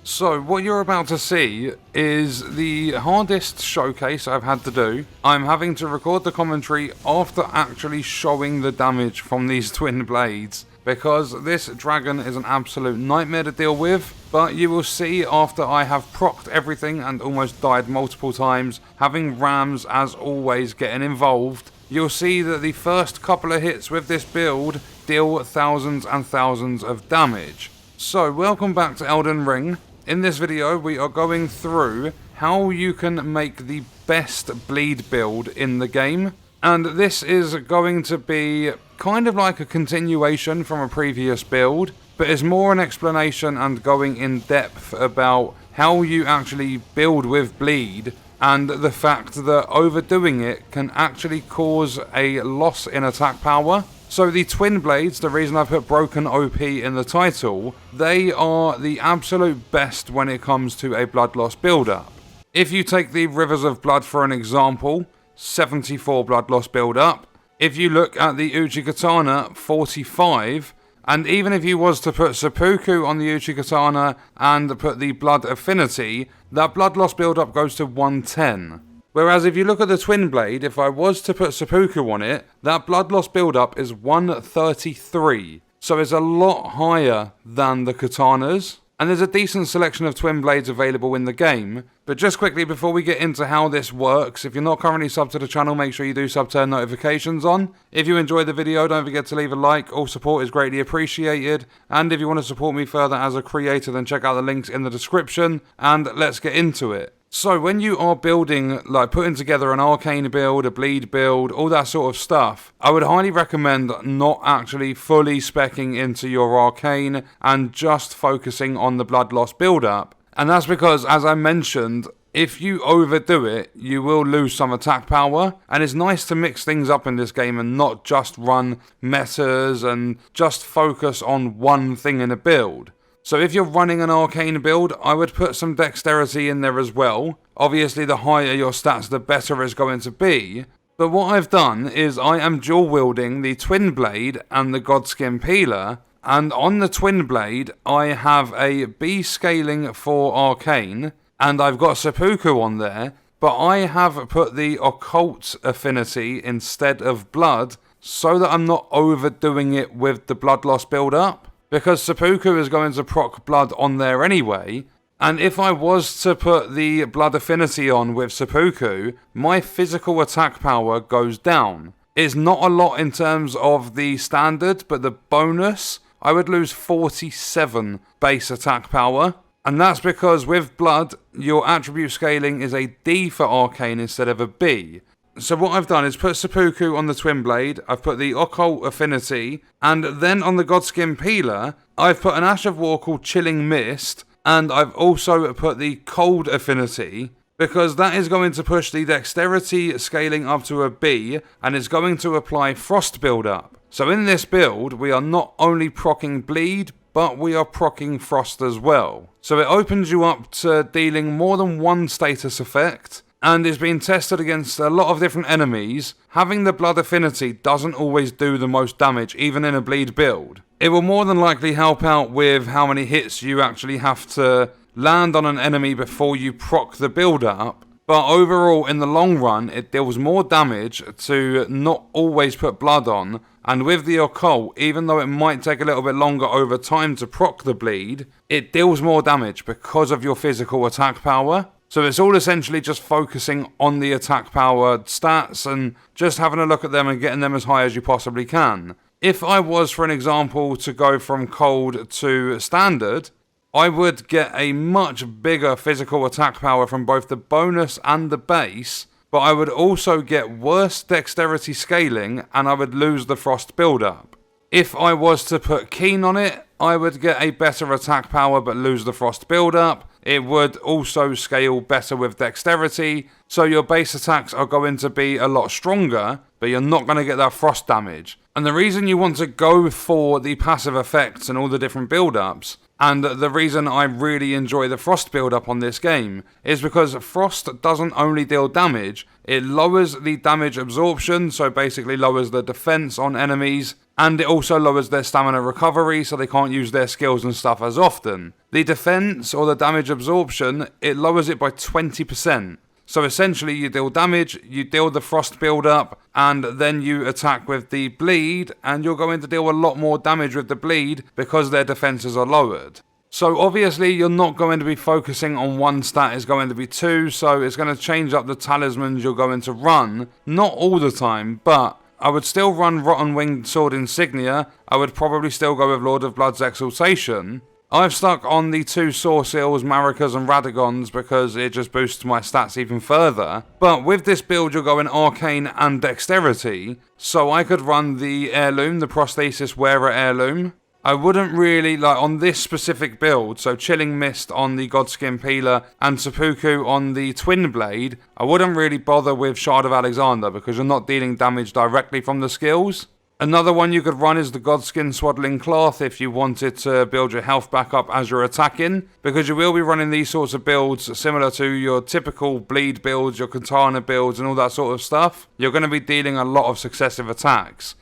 So what you're about to see is the hardest showcase I've had to do. I'm having to record the commentary after actually showing the damage from these twin blades, because this dragon is an absolute nightmare to deal with. But you will see after I have procced everything and almost died multiple times, having rams as always getting involved, you'll see that the first couple of hits with this build deal thousands and thousands of damage. So welcome back to Elden Ring. In this video we are going through how you can make the best bleed build in the game. And this is going to be kind of like a continuation from a previous build, but it's more an explanation and going in depth about how you actually build with bleed, and the fact that overdoing it can actually cause a loss in attack power. So the twin blades, the reason I put broken OP in the title, they are the absolute best when it comes to a blood loss build-up. If you take the Rivers of Blood for an example, 74 blood loss build-up. If you look at the Uchi-Katana, 45. And even if you was to put seppuku on the Uchi-Katana and put the blood affinity, that blood loss build-up goes to 110. Whereas if you look at the twin blade, if I was to put seppuku on it, that blood loss build-up is 133. So it's a lot higher than the katanas. And there's a decent selection of twin blades available in the game. But just quickly before we get into how this works, if you're not currently subbed to the channel, make sure you do turn notifications on. If you enjoyed the video, don't forget to leave a like. All support is greatly appreciated. And if you want to support me further as a creator, then check out the links in the description. And let's get into it. So when you are building, like putting together an arcane build, a bleed build, all that sort of stuff, I would highly recommend not actually fully speccing into your arcane and just focusing on the blood loss build up. And that's because, as I mentioned, if you overdo it, you will lose some attack power, and it's nice to mix things up in this game and not just run metas and just focus on one thing in a build. So if you're running an arcane build, I would put some dexterity in there as well. Obviously the higher your stats, the better it's going to be. But what I've done is I am dual wielding the twin blade and the godskin peeler. And on the twin blade, I have a B scaling for arcane, and I've got seppuku on there. But I have put the occult affinity instead of blood, so that I'm not overdoing it with the blood loss build up. Because seppuku is going to proc blood on there anyway, and if I was to put the blood affinity on with seppuku, my physical attack power goes down. It's not a lot in terms of the standard, but the bonus, I would lose 47 base attack power. And that's because with blood, your attribute scaling is a D for arcane instead of a B. So what I've done is put seppuku on the twin blade, I've put the occult affinity, and then on the godskin peeler, I've put an ash of war called Chilling Mist, and I've also put the cold affinity, because that is going to push the dexterity scaling up to a B, and it's going to apply frost build up. So in this build, we are not only proccing bleed, but we are proccing frost as well. So it opens you up to dealing more than one status effect, and is being tested against a lot of different enemies. Having the blood affinity doesn't always do the most damage, even in a bleed build. It will more than likely help out with how many hits you actually have to land on an enemy before you proc the build up, but overall in the long run it deals more damage to not always put blood on, and with the occult, even though it might take a little bit longer over time to proc the bleed, it deals more damage because of your physical attack power. So it's all essentially just focusing on the attack power stats and just having a look at them and getting them as high as you possibly can. If I was, for an example, to go from cold to standard, I would get a much bigger physical attack power from both the bonus and the base, but I would also get worse dexterity scaling and I would lose the frost build-up. If I was to put keen on it, I would get a better attack power but lose the frost build-up. It would also scale better with dexterity, so your base attacks are going to be a lot stronger, but you're not going to get that frost damage. And the reason you want to go for the passive effects and all the different build-ups, And the reason I really enjoy the Frost build-up on this game is because Frost doesn't only deal damage, it lowers the damage absorption, so basically lowers the defense on enemies, and it also lowers their stamina recovery, so they can't use their skills and stuff as often. The defense, or the damage absorption, it lowers it by 20%. So essentially you deal damage, you deal the Frost build-up, and then you attack with the bleed, and you're going to deal a lot more damage with the bleed because their defenses are lowered. So obviously you're not going to be focusing on one stat, it's going to be two, so it's going to change up the talismans you're going to run. Not all the time, but I would still run Rotten Winged Sword Insignia, I would probably still go with Lord of Blood's Exaltation. I've stuck on the two Saw Seals, Maricas and Radagons because it just boosts my stats even further. But with this build you're going Arcane and Dexterity, so I could run the Heirloom, the Prosthesis Wearer Heirloom. I wouldn't really, like on this specific build, so Chilling Mist on the Godskin Peeler and Seppuku on the Twinblade, I wouldn't really bother with Shard of Alexander because you're not dealing damage directly from the skills. Another one you could run is the Godskin Swaddling Cloth if you wanted to build your health back up as you're attacking, because you will be running these sorts of builds similar to your typical bleed builds, your katana builds and all that sort of stuff. You're going to be dealing a lot of successive attacks.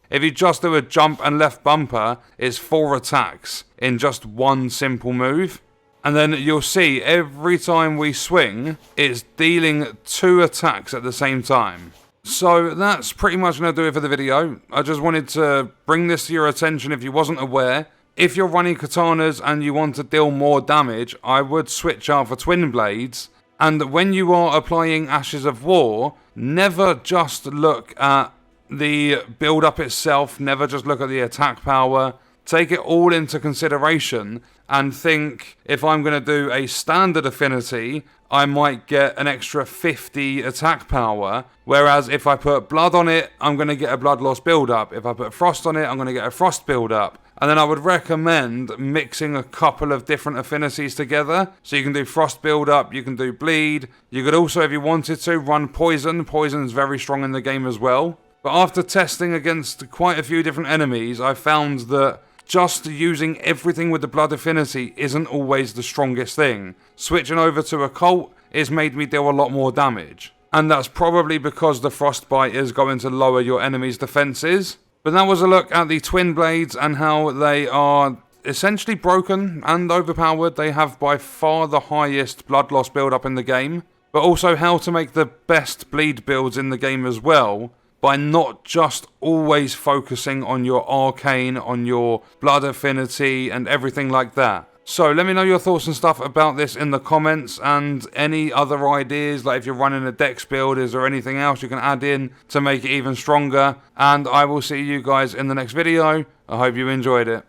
If you just do a jump and left bumper, it's 4 attacks in just one simple move. And then you'll see every time we swing, it's dealing 2 attacks at the same time. So that's pretty much going to do it for the video. I just wanted to bring this to your attention if you wasn't aware. If you're running katanas and you want to deal more damage, I would switch out for twin blades. And when you are applying Ashes of War, never just look at the build up itself, never just look at the attack power. Take it all into consideration and think, if I'm going to do a standard affinity, I might get an extra 50 attack power, whereas if I put blood on it, I'm going to get a blood loss build up. If I put frost on it, I'm going to get a frost build up. And then I would recommend mixing a couple of different affinities together. So you can do frost build up, you can do bleed. You could also, if you wanted to, run poison. Poison is very strong in the game as well. But after testing against quite a few different enemies, I found that just using everything with the blood affinity isn't always the strongest thing. Switching over to occult has made me deal a lot more damage. And that's probably because the frostbite is going to lower your enemy's defenses. But that was a look at the twin blades and how they are essentially broken and overpowered. They have by far the highest blood loss build up in the game. But also how to make the best bleed builds in the game as well, by not just always focusing on your arcane, on your blood affinity and everything like that. So let me know your thoughts and stuff about this in the comments, and any other ideas, like if you're running a dex build, is there anything else you can add in to make it even stronger? And I will see you guys in the next video. I hope you enjoyed it.